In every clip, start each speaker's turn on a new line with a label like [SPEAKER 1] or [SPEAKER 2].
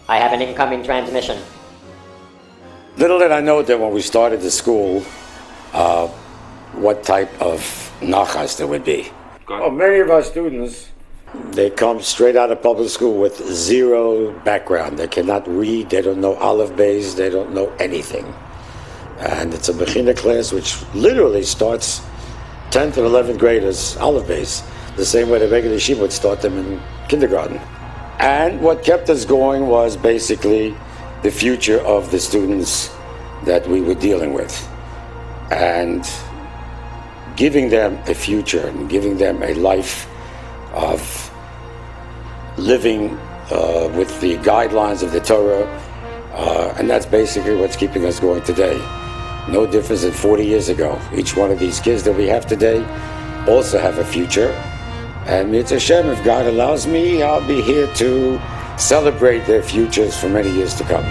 [SPEAKER 1] I have an incoming transmission.
[SPEAKER 2] Little did I know that when we started the school, what type of nachas there would be.
[SPEAKER 3] Well, many of our students,
[SPEAKER 2] they come straight out of public school with zero background. They cannot read, they don't know aleph beis, they don't know anything. And it's a bechina class which literally starts 10th and 11th graders, aleph beis, the same way the regular yeshiva would start them in kindergarten. And what kept us going was basically the future of the students that we were dealing with. And giving them a future and giving them a life of living with the guidelines of the Torah. And that's basically what's keeping us going today. No difference than 40 years ago. Each one of these kids that we have today also have a future. And Mitzvah Hashem, if God allows me, I'll be here to celebrate their futures for many years to come.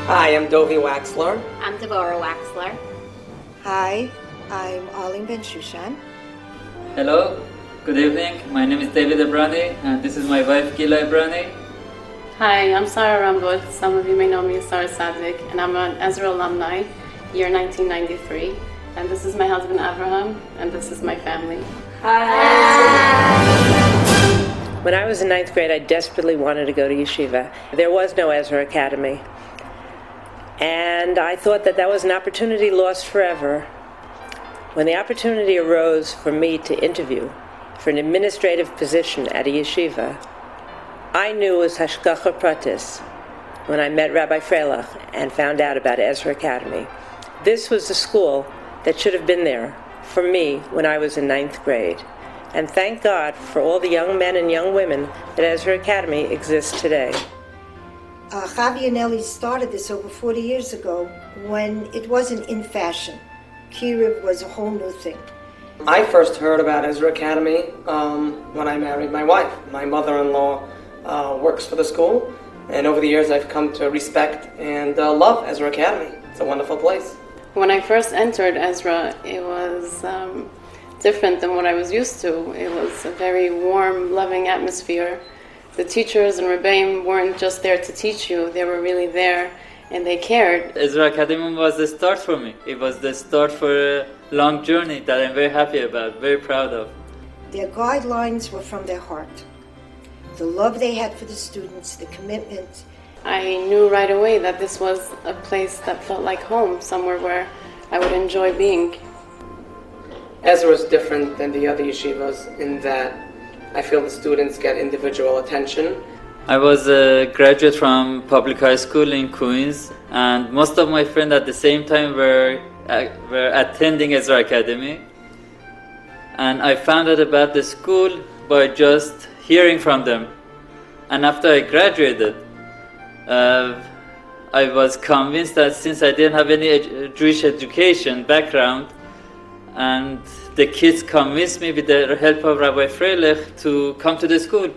[SPEAKER 4] Hi, I'm Dovi Waxler.
[SPEAKER 5] I'm Deborah Waxler.
[SPEAKER 6] Hi, I'm Arlene Ben Shushan.
[SPEAKER 7] Hello, good evening. My name is David Ebrani, and this is my wife Gila Ebrani.
[SPEAKER 8] Hi, I'm Sarah Rambod. Some of you may know me as Sarah Sadik, and I'm an Ezra alumni, year 1993. And this is my husband Abraham, and this is my family.
[SPEAKER 6] Hi.
[SPEAKER 9] When I was in 9th grade, I desperately wanted to go to yeshiva. There was no Ezra Academy. And I thought that that was an opportunity lost forever. When the opportunity arose for me to interview for an administrative position at a yeshiva, I knew it was hashgacha pratis when I met Rabbi Freilich and found out about Ezra Academy. This was the school that should have been there for me when I was in 9th grade. And thank God for all the young men and young women that Ezra Academy exists today.
[SPEAKER 6] Javi and Ellie started this over 40 years ago when it wasn't in fashion. Kiruv was a whole new thing.
[SPEAKER 4] I first heard about Ezra Academy when I married my wife. My mother-in-law works for the school, and over the years I've come to respect and love Ezra Academy. It's a wonderful place.
[SPEAKER 8] When I first entered Ezra, it was different than what I was used to. It was a very warm, loving atmosphere. The teachers and Rebbeim weren't just there to teach you, they were really there and they cared.
[SPEAKER 7] Ezra Academy was the start for me. It was the start for a long journey that I'm very happy about, very proud of.
[SPEAKER 6] Their guidelines were from their heart. The love they had for the students, the commitment.
[SPEAKER 8] I knew right away that this was a place that felt like home, somewhere where I would enjoy being.
[SPEAKER 4] Ezra is different than the other yeshivas in that I feel the students get individual attention.
[SPEAKER 7] I was a graduate from public high school in Queens, and most of my friends at the same time were attending Ezra Academy. And I found out about the school by just hearing from them. And after I graduated, I was convinced that since I didn't have any Jewish education background, and the kids convinced me with the help of Rabbi Freilich to come to the school.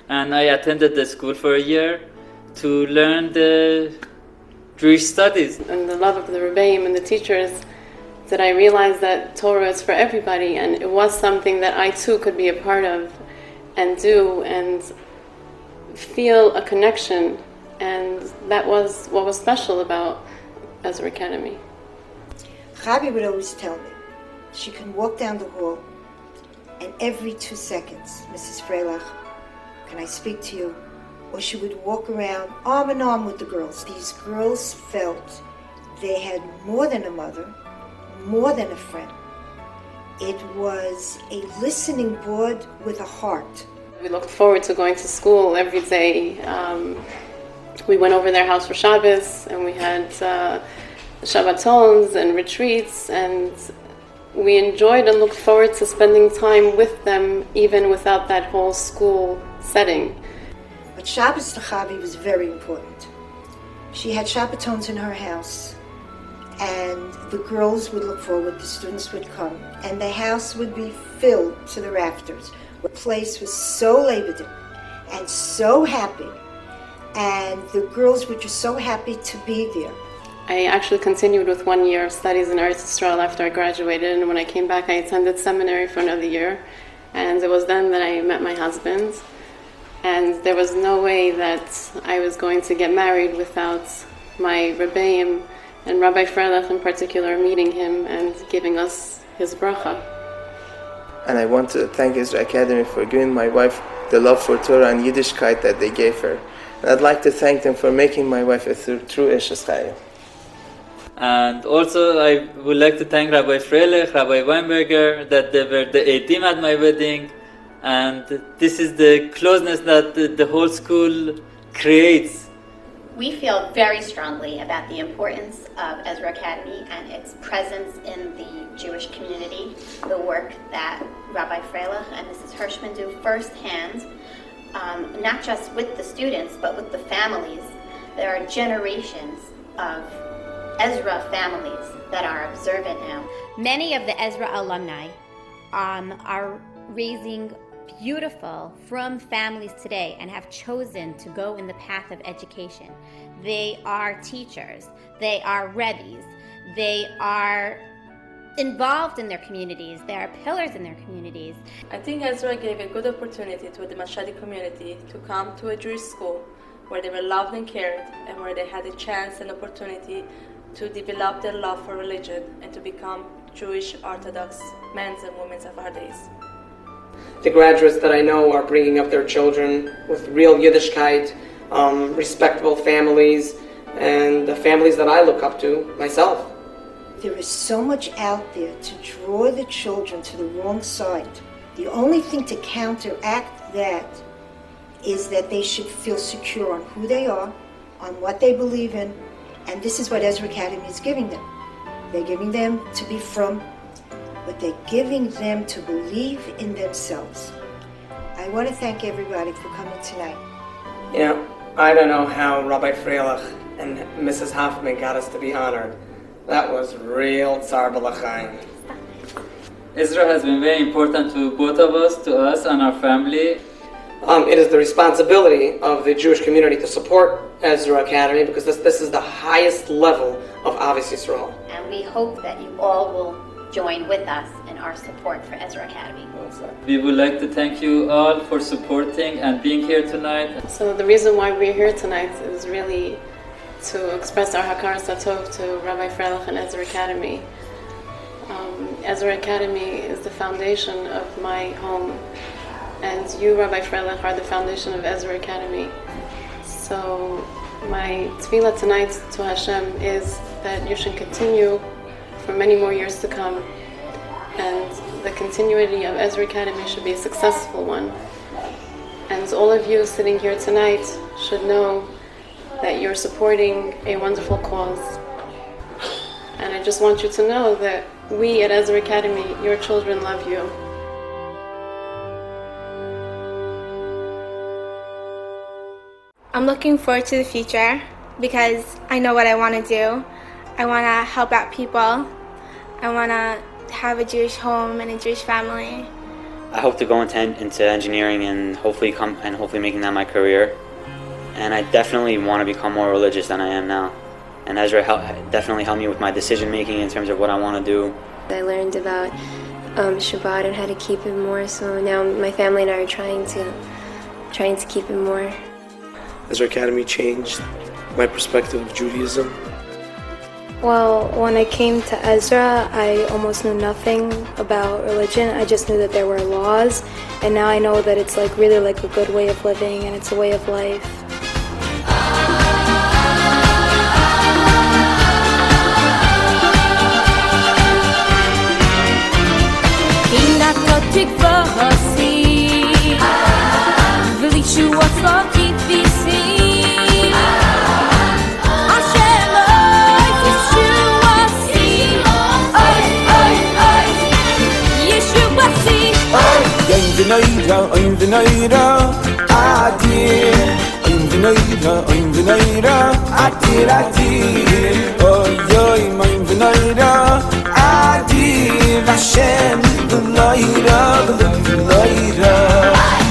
[SPEAKER 7] And I attended the school for a year to learn the Jewish studies.
[SPEAKER 8] And the love of the Rebbeim and the teachers, that I realized that Torah is for everybody, and it was something that I too could be a part of and do and feel a connection, and that was what was special about Ezra Academy.
[SPEAKER 6] Chavi would always tell me she can walk down the hall, and every 2 seconds, Mrs. Freilach, can I speak to you? Or she would walk around arm in arm with the girls. These girls felt they had more than a mother, more than a friend. It was a listening board with a heart.
[SPEAKER 8] We looked forward to going to school every day. We went over their house for Shabbos, and we had Shabbatons and retreats, and we enjoyed and looked forward to spending time with them, even without that whole school setting.
[SPEAKER 6] But Shabbos to Chavi was very important. She had Shabbatons in her house, and the girls would look forward, the students would come, and the house would be filled to the rafters. The place was so labored and so happy, and the girls were just so happy to be there.
[SPEAKER 8] I actually continued with 1 year of studies in Eretz Yisrael after I graduated, and when I came back I attended seminary for another year, and it was then that I met my husband, and there was no way that I was going to get married without my Rebbeim, and Rabbi Freilach in particular, meeting him and giving us his bracha.
[SPEAKER 1] And I want to thank Ezra Academy for giving my wife the love for Torah and Yiddishkeit that they gave her. And I'd like to thank them for making my wife a true Eshes Chayim.
[SPEAKER 7] And also I would like to thank Rabbi Freilach, Rabbi Weinberger, that they were the Eidim at my wedding. And this is the closeness that the whole school creates.
[SPEAKER 5] We feel very strongly about the importance of Ezra Academy and its presence in the Jewish community, the work that Rabbi Freilach and Mrs. Hirschman do firsthand, not just with the students, but with the families. There are generations of Ezra families that are observant now.
[SPEAKER 10] Many of the Ezra alumni are raising beautiful from families today and have chosen to go in the path of education. They are teachers, they are rebbes, they are involved in their communities, they are pillars in their communities.
[SPEAKER 11] I think Ezra gave a good opportunity to the Mashadi community to come to a Jewish school where they were loved and cared, and where they had a chance and opportunity to develop their love for religion and to become Jewish Orthodox men and women of our days.
[SPEAKER 4] The graduates that I know are bringing up their children with real Yiddishkeit, respectable families, and the families that I look up to myself.
[SPEAKER 6] There is so much out there to draw the children to the wrong side. The only thing to counteract that is that they should feel secure on who they are, on what they believe in, and this is what Ezra Academy is giving them. They're giving them to be from, but they're giving them to believe in themselves. I want to thank everybody for coming tonight.
[SPEAKER 4] You know, I don't know how Rabbi Freilach and Mrs. Hoffman got us to be honored. That was real Tzar B'Lachaim.
[SPEAKER 7] Ezra has been very important to both of us, to us and our family.
[SPEAKER 4] It is the responsibility of the Jewish community to support Ezra Academy, because this is the highest level of Ahavas Yisrael.
[SPEAKER 5] And we hope that you all will join with us in our support for Ezra Academy.
[SPEAKER 7] We would like to thank you all for supporting and being here tonight.
[SPEAKER 8] So the reason why we're here tonight is really to express our Hakaras Hatov to Rabbi Freilach and Ezra Academy. Ezra Academy is the foundation of my home, and you, Rabbi Freilach, are the foundation of Ezra Academy. So my tefillah tonight to Hashem is that you should continue for many more years to come, and the continuity of Ezra Academy should be a successful one. And all of you sitting here tonight should know that you're supporting a wonderful cause. And I just want you to know that we at Ezra Academy, your children, love you.
[SPEAKER 12] I'm looking forward to the future because I know what I want to do. I want to help out people. I want to have a Jewish home and a Jewish family.
[SPEAKER 13] I hope to go into engineering and hopefully making that my career. And I definitely want to become more religious than I am now. And Ezra definitely helped me with my decision making in terms of what I want to do.
[SPEAKER 14] I learned about Shabbat and how to keep it more. So now my family and I are trying to keep it more.
[SPEAKER 15] Ezra Academy changed my perspective of Judaism.
[SPEAKER 14] Well, when I came to Ezra, I almost knew nothing about religion. I just knew that there were laws, and now I know that it's like really like a good way of living, and it's a way of life.
[SPEAKER 16] Oyn v'noira, adir. Oyn v'noira, adir, adir. Oy, oyn v'noira, adir. Hashem, v'noira, v'noira.